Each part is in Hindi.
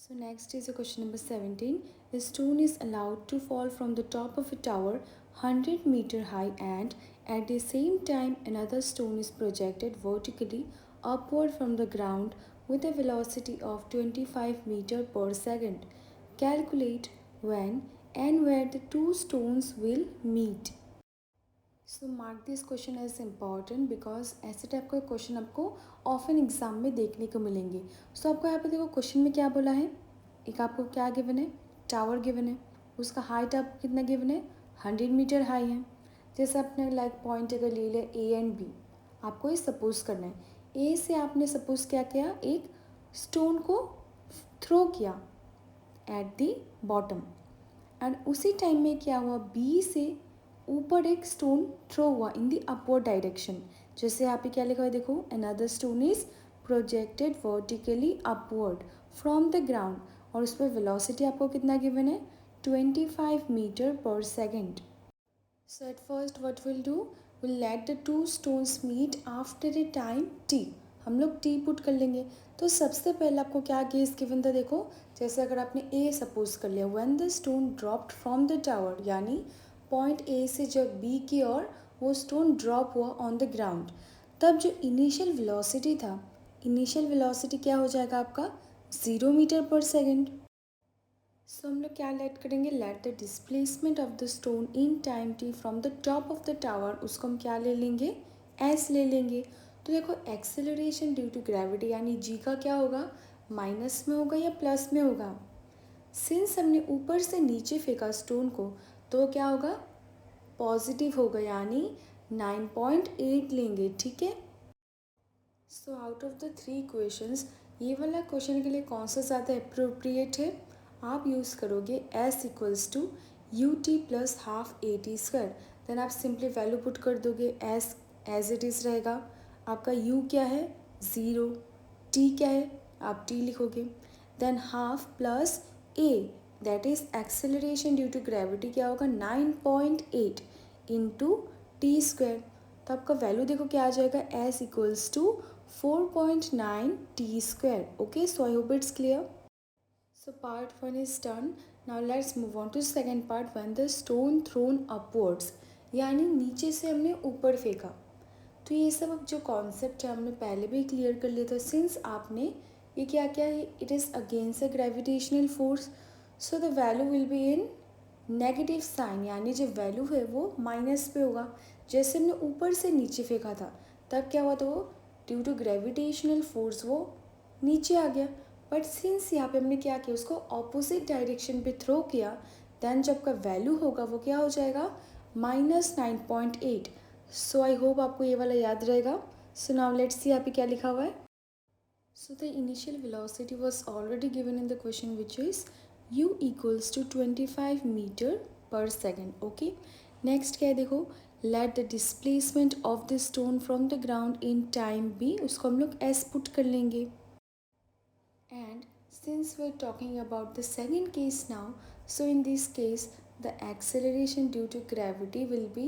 So next is a question number 17. A stone is allowed to fall from the top of a tower 100-meter high, and at the same time another stone is projected vertically upward from the ground with a velocity of 25 meter per second. Calculate when and where the two stones will meet. So mark this question as important because ऐसे टाइप का क्वेश्चन आपको ऑफन एग्जाम में देखने को मिलेंगे. सो आपको यहाँ पे देखो क्वेश्चन में क्या बोला है. एक आपको क्या गिवन है, टावर गिवन है, उसका हाइट आपको कितना गिवन है, 100 मीटर हाई है. जैसे आपने लाइक पॉइंट अगर ले लिया ए एंड बी, आपको ये सपोज करना है. ए से आपने सपोज क्या किया, एक स्टोन को थ्रो किया एट दी बॉटम, एंड उसी टाइम में क्या हुआ, बी से ऊपर एक स्टोन थ्रो हुआ इन दी अपवर्ड डायरेक्शन. जैसे यहाँ पे क्या लिखा हुआ है देखो, another stone is projected vertically upward from the ground, और उस पर वेलोसिटी आपको कितना गिवन है, 25 metre per second. So at first what will do, will let the two stones meet after a time t. हम लोग टी पुट कर लेंगे. तो सबसे पहले आपको क्या केस गिवन था देखो, जैसे अगर आपने ए सपोज कर लिया, when the stone dropped from the tower, यानी पॉइंट ए से जब बी की ओर वो स्टोन ड्रॉप हुआ ऑन द ग्राउंड, तब जो इनिशियल वेलोसिटी था, इनिशियल वेलोसिटी क्या हो जाएगा आपका, 0 मीटर पर सेकेंड. सो हम लोग क्या लेट करेंगे, late the displacement of the stone in time T from the top of the tower, उसको हम क्या ले लेंगे, एस ले लेंगे. तो देखो एक्सेलरेशन ड्यू टू ग्रेविटी यानी जी का क्या होगा, माइनस में होगा या प्लस में होगा. सिंस हमने ऊपर से नीचे फेंका स्टोन को, तो क्या होगा, पॉजिटिव होगा, यानी 9.8 लेंगे. ठीक है. सो out of the three equations ये वाला क्वेश्चन के लिए कौन सा ज़्यादा अप्रोप्रिएट है, आप यूज़ करोगे s equals to U T plus half A T square. Then आप सिंपली वैल्यू पुट कर दोगे, एस एज इट इज़ रहेगा. आपका यू क्या है, 0, टी क्या है, आप टी लिखोगे. Then half plus a, that is acceleration due to gravity, क्या होगा, 9.8 इंटू टी स्क्वायर. तो आपका वैल्यू देखो क्या आ जाएगा, S equals to 4.9 T square. Okay, so I hope it's clear. So part 1 is done. Now let's move on to second part, when the stone thrown upwards, यानी नीचे से हमने ऊपर फेंका. तो ये सब अब जो कॉन्सेप्ट है हमने पहले भी क्लियर कर लिया था. सिंस आपने ये क्या क्या है, it is against a gravitational force, so the value will be in negative sign, यानी जो वैल्यू है वो माइनस पे होगा. जैसे हमने ऊपर से नीचे फेंका था, तब क्या हुआ था, वो ड्यू टू ग्रेविटेशनल फोर्स वो नीचे आ गया. बट सिंस यहाँ पे हमने क्या किया, उसको ऑपोजिट डायरेक्शन पे थ्रो किया, देन जब का वैल्यू होगा वो क्या हो जाएगा, -9.8. सो आई होप आपको ये वाला याद रहेगा. सो नाउ लेट्स सी यहाँ पे क्या लिखा हुआ है. So the initial velocity was already given in the question, which is u equals to 25 metre per second. Okay, next क्या है देखो, let the displacement of the stone from the ground in time b, उसको हम लोग एस पुट कर लेंगे. And since we're talking about the second case now, so in this case the acceleration due to gravity will be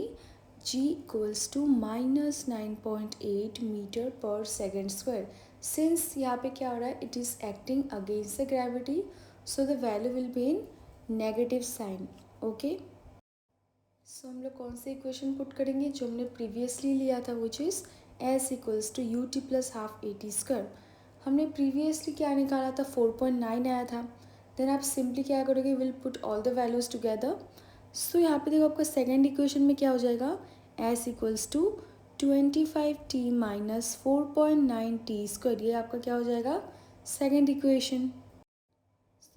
g equals to -9.8 meter per second square. Since यहाँ पे क्या हो रहा है, it is acting against the gravity, so the value will be in negative sign. Okay. सो हम लोग कौन से इक्वेशन पुट करेंगे, जो हमने प्रीवियसली लिया था, which is s equals to U T plus half A T square. हमने प्रीवियसली क्या निकाला था, 4.9 आया था. देन आप सिंपली क्या करोगे, will put all the values together. So यहाँ पे देखो आपका सेकेंड इक्वेशन में क्या हो जाएगा, S equals to 25 T minus 4.9 T square. ये आपका क्या हो जाएगा, सेकेंड इक्वेशन.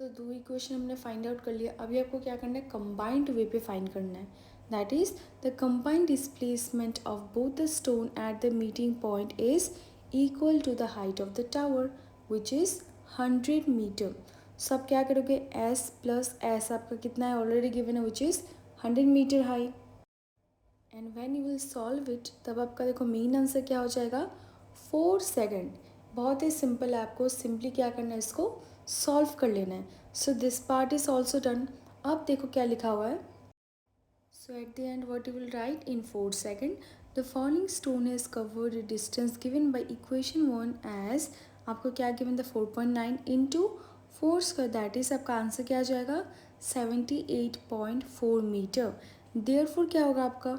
तो दो इक्वेशन हमने फाइंड आउट कर लिया. अभी आपको क्या करना है, कंबाइंड वे पे फाइंड करना है. That is the combined displacement of both the stone at the meeting point is equal to the height of the tower, which is 100 metre. So आप क्या करोगे, एस प्लस एस आपका कितना है, ऑलरेडी गिवन है, which is 100 metre high. And when you will solve it, तब आपका देखो मेन आंसर क्या हो जाएगा, 4 सेकेंड. बहुत ही सिंपल है, आपको सिंपली क्या करना है, इसको सॉल्व कर लेना है. So this part is also done. अब देखो क्या लिखा हुआ है. So at the end what you will write, in 4 second the following stone is covered the distance given by equation 1 as, आपको क्या गिवन था, 4.9 इंटू 4 स्क्वायर दैट इज आपका आंसर क्या आ जाएगा 78.4 मीटर। देयरफॉर क्या होगा आपका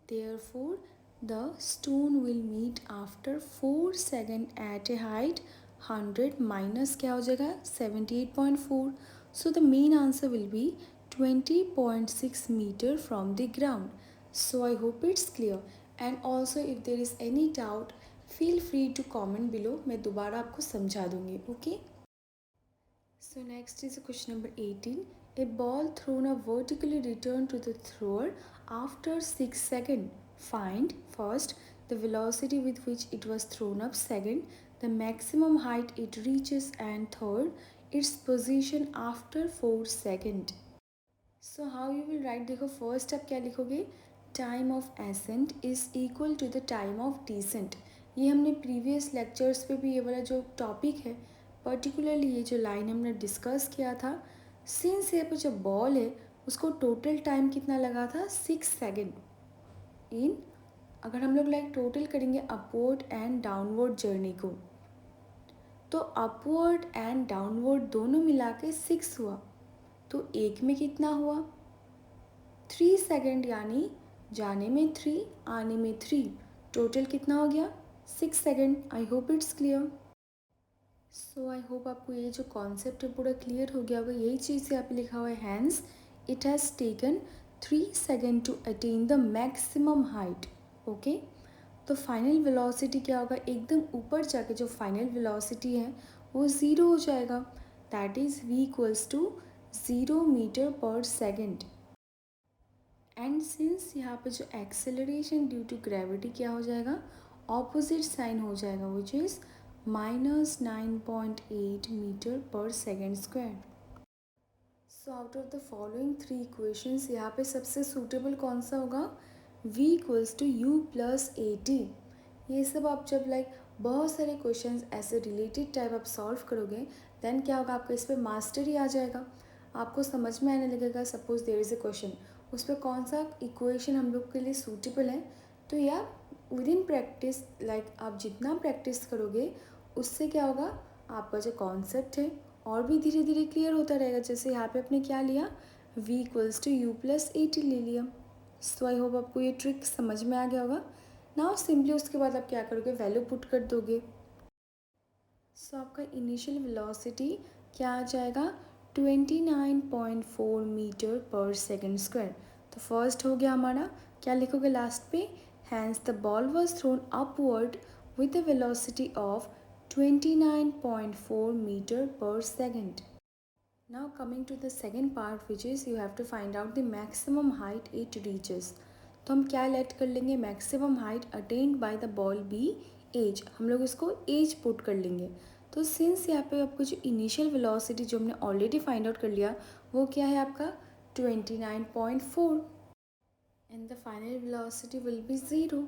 Therefore, the stone will meet after 4 seconds at a height 100 minus क्या हो जाएगा 78.4. So the main answer will be 20.6 meter from the ground. So I hope it's clear. And also if there is any doubt, feel free to comment below. मैं दोबारा आपको समझा दूँगी. Okay? So next is question number 18. A ball thrown up vertically returned to the thrower after 6 seconds. Find first the velocity with which it was thrown up, second the maximum height it reaches, and third its position after 4 seconds. So how you will write, देखो first आप क्या लिखोगे, time of ascent is equal to the time of descent. ये हमने previous lectures पे भी ये वाला जो topic है पर्टिकुलरली ये जो लाइन हमने डिस्कस किया था, सिंस ये पे जो बॉल है उसको टोटल टाइम कितना लगा था 6 सेकेंड इन, अगर हम लोग लाइक टोटल करेंगे अपवर्ड एंड डाउनवर्ड जर्नी को, तो अपवर्ड एंड डाउनवर्ड दोनों मिला के 6 हुआ, तो एक में कितना हुआ 3 सेकेंड, यानी जाने में 3 आने में 3, टोटल कितना हो गया 6 second. I hope it's clear. So I hope आपको ये जो कॉन्सेप्ट है पूरा क्लियर हो गया होगा. यही चीज़ यहाँ पे लिखा हुआ है, hence it has taken 3 second to attain the maximum height. Okay, तो फाइनल वेलोसिटी क्या होगा, एकदम ऊपर जाके जो फाइनल वेलोसिटी है वो ज़ीरो हो जाएगा, that is v equals to 0 metre per second. And since यहाँ पे जो एक्सेलरेशन ड्यू टू ग्रेविटी क्या हो जाएगा, ऑपोजिट साइन हो जाएगा, which is -9.8 metre per second square. So out of the following 3 equations यहाँ पे सबसे सूटेबल कौन सा होगा, v equals to u plus A T. ये सब आप जब लाइक बहुत सारे क्वेश्चंस ऐसे रिलेटेड टाइप आप सॉल्व करोगे, देन क्या होगा, आपको इस पर मास्टरी आ जाएगा, आपको समझ में आने लगेगा. Suppose there is a question, उस पर कौन सा इक्वेशन हम लोग के लिए सूटेबल है, तो या विद इन प्रैक्टिस लाइक आप जितना प्रैक्टिस करोगे उससे क्या होगा, आपका जो कॉन्सेप्ट है और भी धीरे धीरे क्लियर होता रहेगा. जैसे यहाँ पे आपने क्या लिया, v equals to U plus A T ले लिया. सो आई होप आपको ये ट्रिक समझ में आ गया होगा. नाउ सिंपली उसके बाद आप क्या करोगे, वैल्यू पुट कर दोगे. सो आपका इनिशियल वेलोसिटी क्या आ जाएगा, 29.4 मीटर पर सेकेंड स्क्वायर. तो फर्स्ट हो गया हमारा, क्या लिखोगे लास्ट पे, hence the ball was thrown upward with a velocity of 29.4 meter per second. Now coming to the second part, which is you have to find out the maximum height it reaches. तो हम क्या लेट कर लेंगे, maximum height attained by the ball be age, हम लोग इसको age पुट कर लेंगे. तो सिंस यहाँ पे आपको जो इनिशियल वेलोसिटी जो हमने ऑलरेडी फाइंड आउट कर लिया वो क्या है आपका 29.4 and the final velocity will be 0.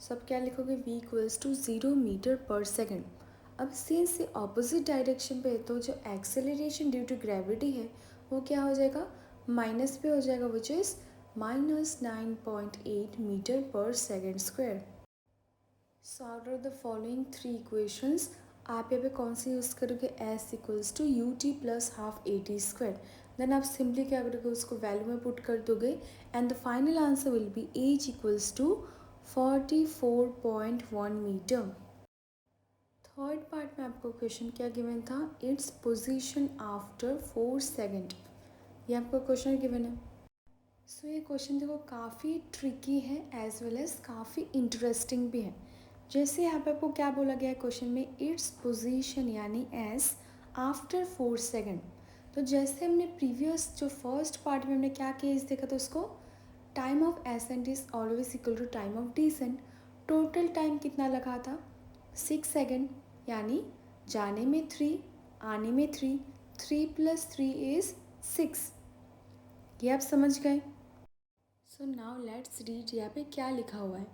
सब क्या लिखोगे, v equals to 0 metre per second. अब सिंस से ऑपोजिट डायरेक्शन पे, तो जो एक्सेलरेशन ड्यू टू ग्रेविटी है वो क्या हो जाएगा, माइनस पे हो जाएगा, which is -9.8 metre per second square. So out of the following 3 equations आप यहाँ पे कौन सी यूज़ करोगे, s equals to U T plus half A T square. Then आप सिंपली क्या करोगे, उसको वैल्यू में पुट कर दोगे and the final answer will be S equals to 44.1 metre. Third part में आपको क्वेश्चन क्या गिवन था, इट्स पोजीशन आफ्टर 4 सेकेंड. ये आपको क्वेश्चन गिवन है. सो ये क्वेश्चन देखो काफ़ी ट्रिकी है एज वेल एज काफ़ी इंटरेस्टिंग भी है. जैसे यहाँ पे आपको क्या बोला गया है क्वेश्चन में, इट्स पोजीशन यानी एस आफ्टर 4 सेकेंड. तो जैसे हमने प्रीवियस जो फर्स्ट पार्ट में हमने क्या केस देखा था, उसको time of ascent is always equal to time of descent. Total time कितना लगा था 6 सेकेंड, यानी जाने में 3 आने में 3, 3 + 3 इज़ 6. ये आप समझ गए. सो नाउ लेट्स रीड, यहाँ पे क्या लिखा हुआ है,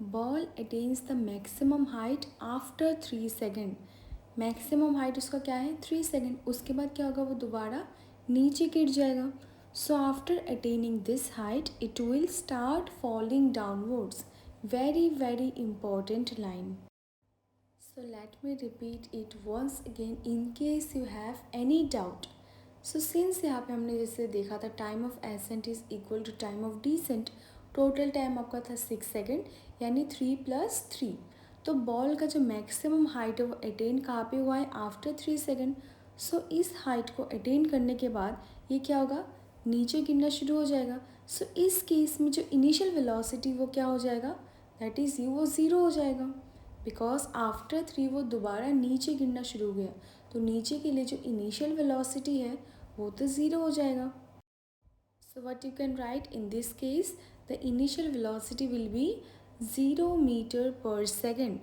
ball attains the maximum height after 3 second. Maximum height उसका क्या है 3 सेकेंड, उसके बाद क्या होगा, वो दोबारा नीचे गिर जाएगा. So after attaining this height it will start falling downwards. Very very important line. So let me repeat it once again in case you have any doubt. So since यहाँ पे हमने जैसे देखा था time of ascent is equal to time of descent, total time आपका था 6 सेकेंड यानी 3 + 3। तो बॉल का जो मैक्सिमम हाइट है वो अटेन कहाँ पे हुआ है, आफ्टर 3 सेकेंड। सो इस हाइट को अटेन करने के बाद ये क्या होगा, नीचे गिरना शुरू हो जाएगा। सो इस केस में जो इनिशियल वेलोसिटी वो क्या हो जाएगा, दैट इज़ वो ज़ीरो हो जाएगा, बिकॉज आफ्टर 3 वो दोबारा नीचे गिरना शुरू हो गया। तो नीचे के लिए जो इनिशियल वेलोसिटी है वो तो ज़ीरो हो जाएगा। So what you can write in this case, the initial velocity will be 0 metre per second.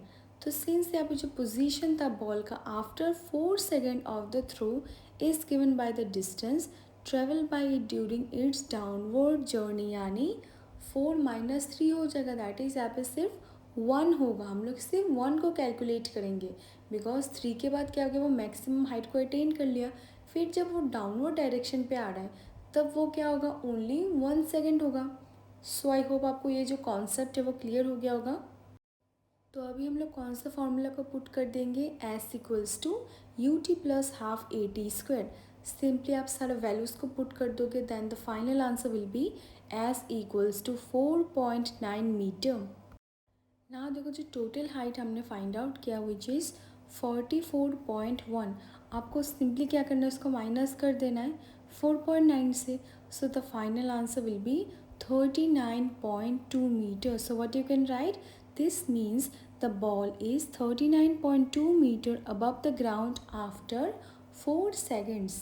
तो सिंस यहाँ पे जो पोजीशन था बॉल का after 4 second of the throw is given by the distance travel by it during its downward journey, यानी 4 - 3 हो जाएगा। दैट इज़ यहाँ पे सिर्फ 1 होगा, हम लोग सिर्फ 1 को कैलकुलेट करेंगे, बिकॉज 3 के बाद क्या हो गया, वो मैक्सिमम हाइट को अटेन कर लिया। फिर जब वो डाउनवर्ड डायरेक्शन पे आ रहा है तब वो क्या होगा, ओनली 1 सेकेंड होगा। सो आई होप आपको ये जो कॉन्सेप्ट है वो क्लियर हो गया होगा। तो अभी हम लोग कौन सा फॉर्मूला को पुट कर देंगे, S equals to U T plus half A T square. Simply आप सारे वैल्यूज़ को पुट कर दोगे, then the final answer will be S equals to 4.9 metre. ना देखो जो टोटल हाइट हमने फाइंड आउट किया विच इज़ 44.1, आपको सिंपली क्या करना है, उसको माइनस कर देना है 4.9 से। So the final answer will be 39.2 metre. So what you can write, this means the ball is 39.2 metre above the ground after 4 seconds.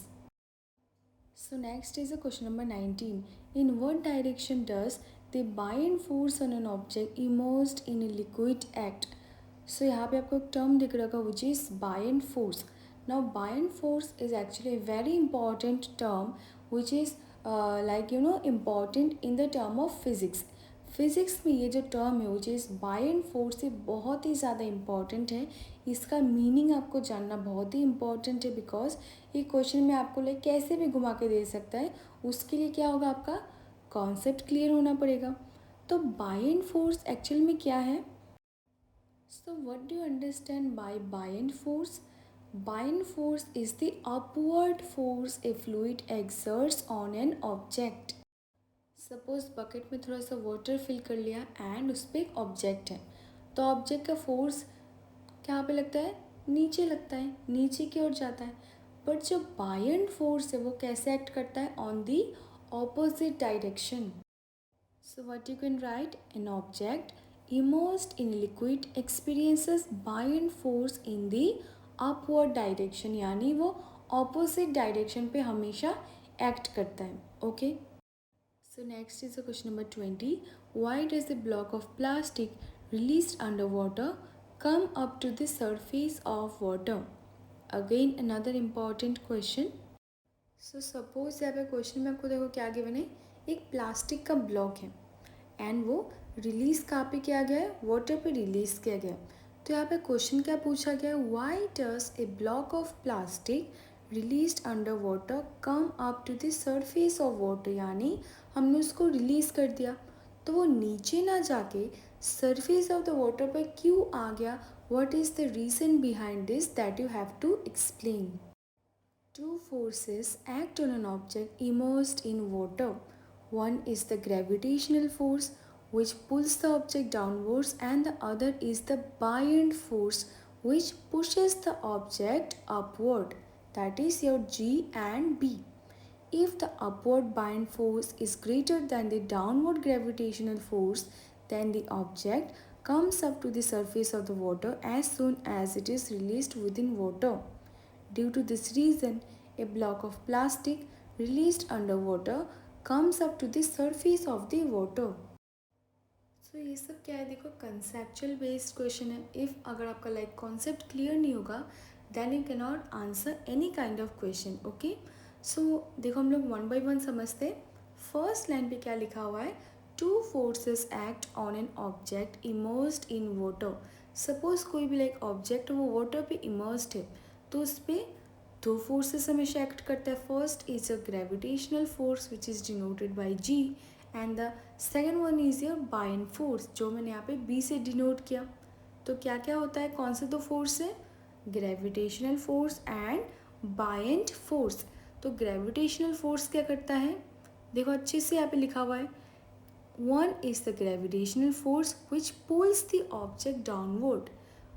So next is a question number 19. In what direction does the buoyant force on an object immersed in a liquid act? So यहाँ पे आपको एक term दिख रहा होगा which is buoyant force. Now buoyant force is actually a very important term which is important in the term of physics. Physics में ये जो टर्म है विच इज़ बायन फोर्स, ये बहुत ही ज़्यादा इम्पॉर्टेंट है। इसका मीनिंग आपको जानना बहुत ही इम्पॉर्टेंट है, बिकॉज ये क्वेश्चन में आपको लाइक कैसे भी घुमा के दे सकता है। उसके लिए क्या होगा, आपका कॉन्सेप्ट क्लियर होना पड़ेगा। तो बायन फोर्स एक्चुअल में क्या है, so what do you understand by Bayern force? Bayern force is the upward force A fluid exerts on an object. Suppose bucket में थोड़ा सा वाटर फिल कर लिया एंड उस पर एक ऑब्जेक्ट है, तो ऑब्जेक्ट का फोर्स कहाँ पे लगता है, नीचे लगता है, नीचे की ओर जाता है। बट जो बायन फोर्स है वो कैसे एक्ट करता है, on the opposite direction. So what you can right, an object immersed in liquid experiences buoyant force in the upward direction, यानी वो ऑपोजिट डायरेक्शन पे हमेशा एक्ट करता है। Okay, so next is the question number 20. Why does a block of plastic released underwater come up to the surface of water? Again another important question. So suppose यहाँ पे क्वेश्चन में आपको देखो क्या गिवन है, एक प्लास्टिक का ब्लॉक है एंड वो रिलीज़ कहाँ पे किया गया है, वाटर पे रिलीज़ किया गया है। तो यहाँ पे क्वेश्चन क्या पूछा गया है, why does a block of plastic released under water come up to the surface of water, यानी हमने उसको रिलीज़ कर दिया तो वो नीचे ना जाके सरफेस ऑफ द वाटर पर क्यों आ गया, what is the reason behind this, that you have to explain. Two forces act on an object immersed in water. One is the gravitational force which pulls the object downwards, and the other is the buoyant force which pushes the object upward. That is your G and B. If the upward buoyant force is greater than the downward gravitational force, then the object comes up to the surface of the water as soon as it is released within water. Due to this reason, a block of plastic released underwater comes up to the surface of the water. So ये सब क्या है, देखो कंसेप्चुअल बेस्ड क्वेश्चन है। इफ़ अगर आपका लाइक कॉन्सेप्ट क्लियर नहीं होगा then you can not answer any kind of question. Okay, so देखो हम लोग वन बाय वन समझते हैं। फर्स्ट लाइन पे क्या लिखा हुआ है, two forces act on an object immersed in water. Suppose कोई भी लाइक ऑब्जेक्ट वो वाटर पे इमर्स्ड है तो उस पर दो फोर्सेस हमेशा एक्ट करता है। First is a gravitational force which is denoted by G, and the second one is your buoyant force जो मैंने यहाँ पे बी से डिनोट किया। तो क्या क्या होता है, कौन से दो फोर्स है, gravitational force and buoyant force. तो ग्रेविटेशनल फोर्स क्या करता है, देखो अच्छे से यहाँ पे लिखा हुआ है, one is the gravitational force which pulls the object downward.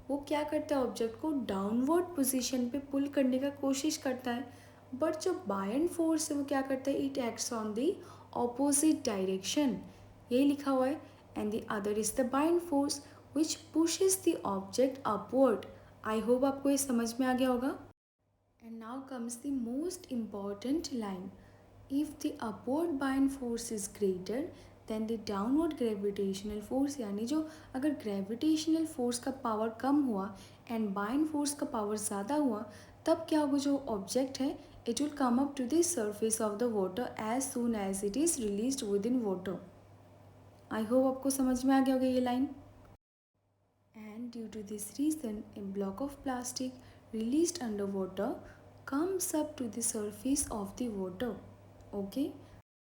वो क्या करता है, ऑब्जेक्ट को डाउनवर्ड पोजीशन पे पुल करने का कोशिश करता है। बट जो बायंट फोर्स है वो क्या करता है, it acts on the opposite direction, यही लिखा हुआ है। And the other is the buoyant force which pushes the object upward. I hope आपको ये समझ में आ गया होगा। And now comes the most important line. If the upward bind force is greater then the downward gravitational force, यानी जो अगर gravitational force का पावर कम हुआ and bind force का पावर ज़्यादा हुआ, तब क्या होगा, जो ऑब्जेक्ट है it will come up to the surface of the water as soon as it is released within water. I hope आपको समझ में आ गया होगा ये line. And due to this reason, a block of plastic released underwater comes up to the surface of the water. Okay,